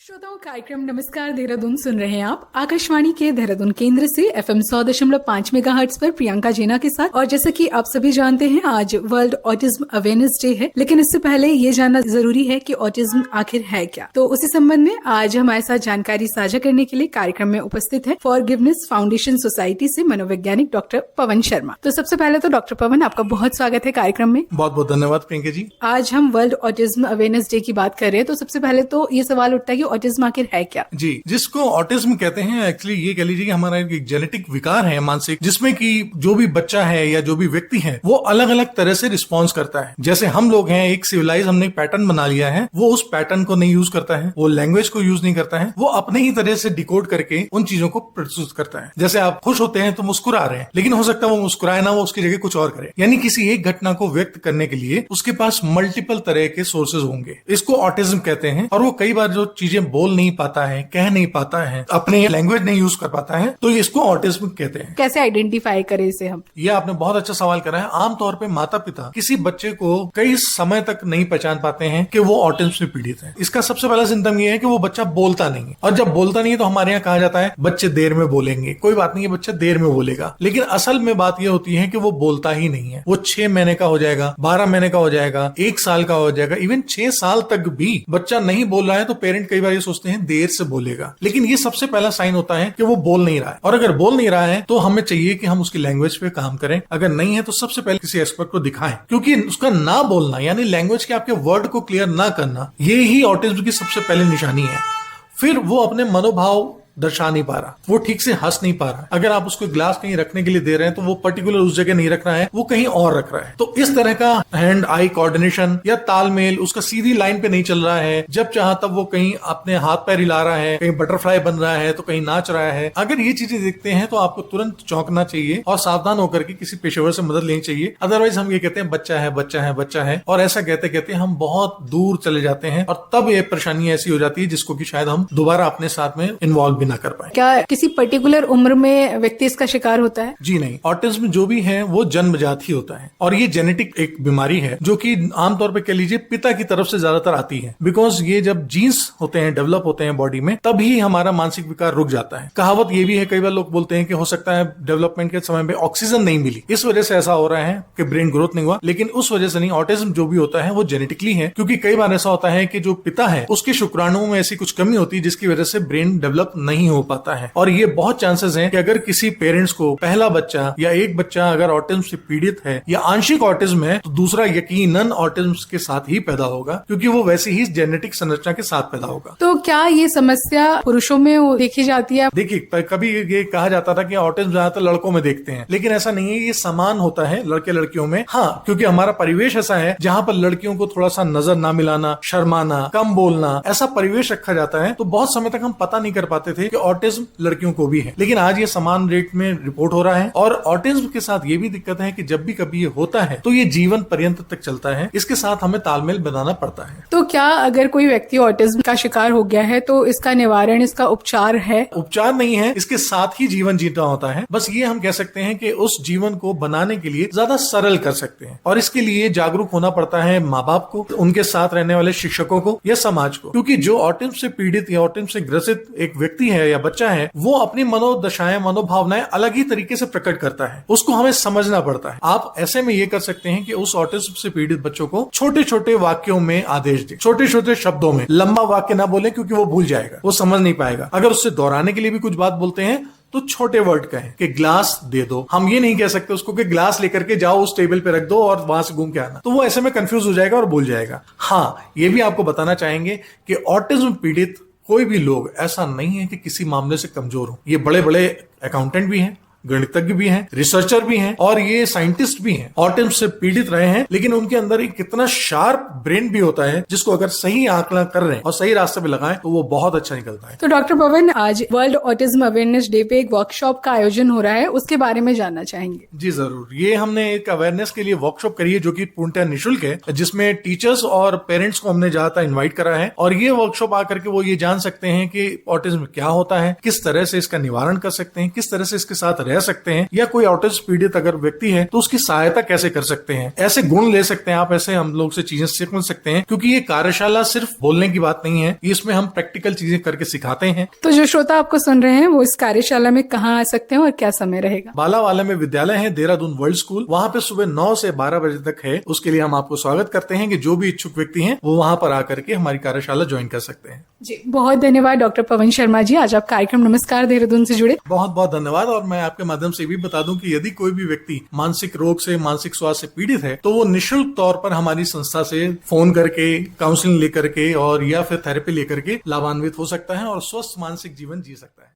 श्रोताओं, कार्यक्रम नमस्कार देहरादून सुन रहे हैं आप आकाशवाणी के देहरादून केंद्र से FM 100.5 मेगाहर्ट्ज पर प्रियंका जीना के साथ। और जैसा कि आप सभी जानते हैं, आज वर्ल्ड ऑटिज्म अवेयरनेस डे है, लेकिन इससे पहले ये जानना जरूरी है कि ऑटिज्म आखिर है क्या। तो उसी संबंध में आज हमारे साथ जानकारी साझा करने के लिए कार्यक्रम में उपस्थित है फॉरगिवनेस फाउंडेशन सोसाइटी से मनोवैज्ञानिक डॉक्टर पवन शर्मा। तो सबसे पहले तो डॉक्टर पवन, आपका बहुत स्वागत है कार्यक्रम में। बहुत बहुत धन्यवाद प्रियंका जी। आज हम वर्ल्ड ऑटिज्म अवेयरनेस डे की बात कर रहे हैं, तो सबसे पहले तो ये सवाल उठता है कि ऑटिज्म आखिर है क्या। जी, जिसको ऑटिज्म कहते हैं, एक्चुअली ये कह लीजिए कि हमारा एक जेनेटिक विकार है मानसिक, जिसमें कि जो भी बच्चा है या जो भी व्यक्ति है वो अलग अलग तरह से रिस्पॉन्स करता है। जैसे हम लोग हैं, एक सिविलाइज हमने एक पैटर्न बना लिया है, वो उस पैटर्न को नहीं यूज करता है, वो लैंग्वेज को यूज नहीं करता है, वो अपने ही तरह से डिकोड करके उन चीजों को प्रस्तुत करता है। जैसे आप खुश होते हैं तो मुस्कुरा रहे हैं, लेकिन हो सकता है वो मुस्कुराए ना, वो उसकी जगह कुछ और करे। यानी किसी एक घटना को व्यक्त करने के लिए उसके पास मल्टीपल तरह के सोर्सेज होंगे। इसको ऑटिज्म कहते हैं। और वो कई बार जो चीजें बोल नहीं पाता है, कह नहीं पाता है, अपने लैंग्वेज नहीं यूज कर पाता है, तो इसको ऑटिज्म कहते हैं। कैसे आइडेंटिफाई करें इसे हम? ये आपने बहुत अच्छा सवाल करा है। आमतौर पे माता पिता किसी बच्चे को कई समय तक नहीं पहचान पाते हैं कि वो ऑटिज्म से पीड़ित है। इसका सबसे पहला सिम्टम ये है कि वो बच्चा बोलता नहीं है। और जब बोलता नहीं है तो हमारे यहाँ कहा जाता है बच्चे देर में बोलेंगे। कोई बात नहीं है, बच्चा देर में बोलेगा, लेकिन असल में बात यह होती है कि वो बोलता ही नहीं है। वो 6 महीने का हो जाएगा, 12 महीने का हो जाएगा, 1 साल का हो जाएगा, इवन 6 साल तक भी बच्चा नहीं बोल रहा है तो पेरेंट कई बार ये सोचते हैं देर से बोलेगा। लेकिन ये सबसे पहला साइन होता है कि वो बोल नहीं रहा है। और अगर बोल नहीं रहा है तो हमें चाहिए कि हम उसकी लैंग्वेज पे काम करें। अगर नहीं है तो सबसे पहले किसी एक्सपर्ट को दिखाएं, क्योंकि उसका ना बोलना यानी लैंग्वेज के आपके वर्ड को क्लियर ना करना, ये ही ऑटिज्म की सबसे पहली निशानी है। फिर वो अपने मनोभाव दर्शा नहीं पा रहा, वो ठीक से हंस नहीं पा रहा। अगर आप उसको ग्लास कहीं रखने के लिए दे रहे हैं तो वो पर्टिकुलर उस जगह नहीं रख रहा है, वो कहीं और रख रहा है। तो इस तरह का हैंड आई कोऑर्डिनेशन या तालमेल उसका सीधी लाइन पे नहीं चल रहा है। जब चाहा तब वो कहीं अपने हाथ पैर हिला रहा है, कहीं बटरफ्लाई बन रहा है तो कहीं नाच रहा है। अगर ये चीजें देखते हैं तो आपको तुरंत चौंकना चाहिए और सावधान होकर के किसी पेशेवर से मदद लेनी चाहिए। अदरवाइज हम ये कहते हैं बच्चा है, बच्चा है, बच्चा है, और ऐसा कहते कहते हम बहुत दूर चले जाते हैं और तब ये परेशानी ऐसी हो जाती है जिसको कि शायद हम दोबारा अपने साथ में इन्वॉल्व भी ना कर पाए। क्या किसी पर्टिकुलर उम्र में व्यक्ति इसका शिकार होता है? जी नहीं, ऑटिज्म जो भी है वो जन्मजात ही होता है। और ये जेनेटिक एक बीमारी है जो कि आमतौर पे कह लीजिए पिता की तरफ से ज्यादातर आती है। बिकॉज ये जब जीन्स होते हैं, डेवलप होते हैं बॉडी में, तभी हमारा मानसिक विकार रुक जाता है। कहावत ये भी है, कई बार लोग बोलते हैं कि हो सकता है डेवलपमेंट के समय में ऑक्सीजन नहीं मिली, इस वजह से ऐसा हो रहा है कि ब्रेन ग्रोथ नहीं हुआ, लेकिन उस वजह से नहीं। ऑटिज्म जो भी होता है वो जेनेटिकली है, क्योंकि कई बार ऐसा होता है कि जो पिता है उसके शुक्राणुओं में ऐसी कुछ कमी होती है जिसकी वजह से ब्रेन डेवलप नहीं हो पाता है। और ये बहुत चांसेस हैं कि अगर किसी पेरेंट्स को पहला बच्चा या एक बच्चा अगर ऑटिज्म से पीड़ित है या आंशिक ऑटिज्म है तो दूसरा यकीनन ऑटिज्म के साथ ही पैदा होगा, क्योंकि वो वैसी ही जेनेटिक संरचना के साथ पैदा होगा। तो क्या ये समस्या पुरुषों में देखी जाती है? देखिए, कभी ये कहा जाता था कि ऑटिज्म ज्यादातर लड़कों में देखते हैं, लेकिन ऐसा नहीं है। ये समान होता है लड़के लड़कियों में। हाँ, क्योंकि हमारा परिवेश ऐसा है जहाँ पर लड़कियों को थोड़ा सा नजर ना मिलाना, शर्माना, कम बोलना, ऐसा परिवेश रखा जाता है। तो बहुत समय तक हम पता नहीं कर पाते थे कि ऑटिज्म लड़कियों को भी है, लेकिन आज ये समान रेट में रिपोर्ट हो रहा है। और ऑटिज्म के साथ ये भी दिक्कत है कि जब भी कभी ये होता है तो ये जीवन पर्यंत तक चलता है। इसके साथ हमें तालमेल बनाना पड़ता है। तो क्या अगर कोई व्यक्ति ऑटिज्म का शिकार हो गया है तो इसका निवारण, इसका उपचार है? उपचार नहीं है, इसके साथ ही जीवन जीना होता है। बस ये हम कह सकते हैं कि उस जीवन को बनाने के लिए ज्यादा सरल कर सकते हैं, और इसके लिए जागरूक होना पड़ता है माँ बाप को, उनके साथ रहने वाले शिक्षकों को या समाज को। क्योंकि जो ऑटिज्म से पीड़ित या ऑटिज्म से ग्रसित एक व्यक्ति है या बच्चा है, वो अपनी मनोदशाएं, मनोभावनाएं अलग ही तरीके से प्रकट करता है। उसको हमें समझना पड़ता है। आप ऐसे में ये कर सकते हैं कि उस ऑटिज्म से पीड़ित बच्चों को छोटे छोटे वाक्यों में आदेश दें, छोटे छोटे शब्दों में। लंबा वाक्य ना बोले क्योंकि वो भूल जाएगा, वो समझ नहीं पाएगा। अगर उससे दोहराने के लिए भी कुछ बात बोलते हैं तो छोटे वर्ड कहें कि ग्लास दे दो। हम ये नहीं कह सकते उसको कि ग्लास लेकर के जाओ, उस टेबल पे रख दो और वहां से घूम के आना, तो वो ऐसे में कंफ्यूज हो जाएगा और भूल जाएगा। हाँ, ये भी आपको बताना चाहेंगे कि ऑटिज्म पीड़ित कोई भी लोग ऐसा नहीं है कि किसी मामले से कमजोर हो। ये बड़े बड़े अकाउंटेंट भी हैं, गणितज्ञ भी हैं, रिसर्चर भी हैं और ये साइंटिस्ट भी हैं। ऑटिज्म से पीड़ित रहे हैं, लेकिन उनके अंदर एक कितना शार्प ब्रेन भी होता है जिसको अगर सही आकलन कर रहे हैं और सही रास्ते पे लगाएं तो वो बहुत अच्छा निकलता है। तो डॉक्टर पवन, आज वर्ल्ड ऑटिज्म अवेयरनेस डे पे एक वर्कशॉप का आयोजन हो रहा है, उसके बारे में जानना चाहेंगे। जी जरूर। ये हमने एक अवेयरनेस के लिए वर्कशॉप करी है जो कि पूर्णतः निःशुल्क है, जिसमें टीचर्स और पेरेंट्स को हमने ज्यादातर इन्वाइट करा है। और ये वर्कशॉप आकर के वो ये जान सकते हैं कि ऑटिज्म क्या होता है, किस तरह से इसका निवारण कर सकते हैं, किस तरह से इसके साथ रह सकते हैं, या कोई ऑटिज्म पीड़ित अगर व्यक्ति है तो उसकी सहायता कैसे कर सकते हैं, ऐसे गुण ले सकते हैं आप, ऐसे हम लोग से चीजें सीख सकते हैं। क्योंकि ये कार्यशाला सिर्फ बोलने की बात नहीं है, इसमें हम प्रैक्टिकल चीजें करके सिखाते हैं। तो जो श्रोता आपको सुन रहे हैं वो इस कार्यशाला में कहाँ आ सकते हैं और क्या समय रहेगा? बालावाला में विद्यालय है, देहरादून वर्ल्ड स्कूल, वहाँ पे सुबह 9 से 12 बजे तक है। उसके लिए हम आपको स्वागत करते हैं कि जो भी इच्छुक व्यक्ति हैं वो वहाँ पर आकर के हमारी कार्यशाला ज्वाइन कर सकते हैं। जी, बहुत धन्यवाद डॉक्टर पवन शर्मा जी, आज आप कार्यक्रम नमस्कार देहरादून से जुड़े। बहुत बहुत धन्यवाद। और मैं आपके माध्यम से भी बता दूं कि यदि कोई भी व्यक्ति मानसिक रोग से, मानसिक स्वास्थ्य से पीड़ित है तो वो निःशुल्क तौर पर हमारी संस्था से फोन करके, काउंसलिंग लेकर के और या फिर थेरेपी लेकर के लाभान्वित हो सकता है और स्वस्थ मानसिक जीवन जी सकता है।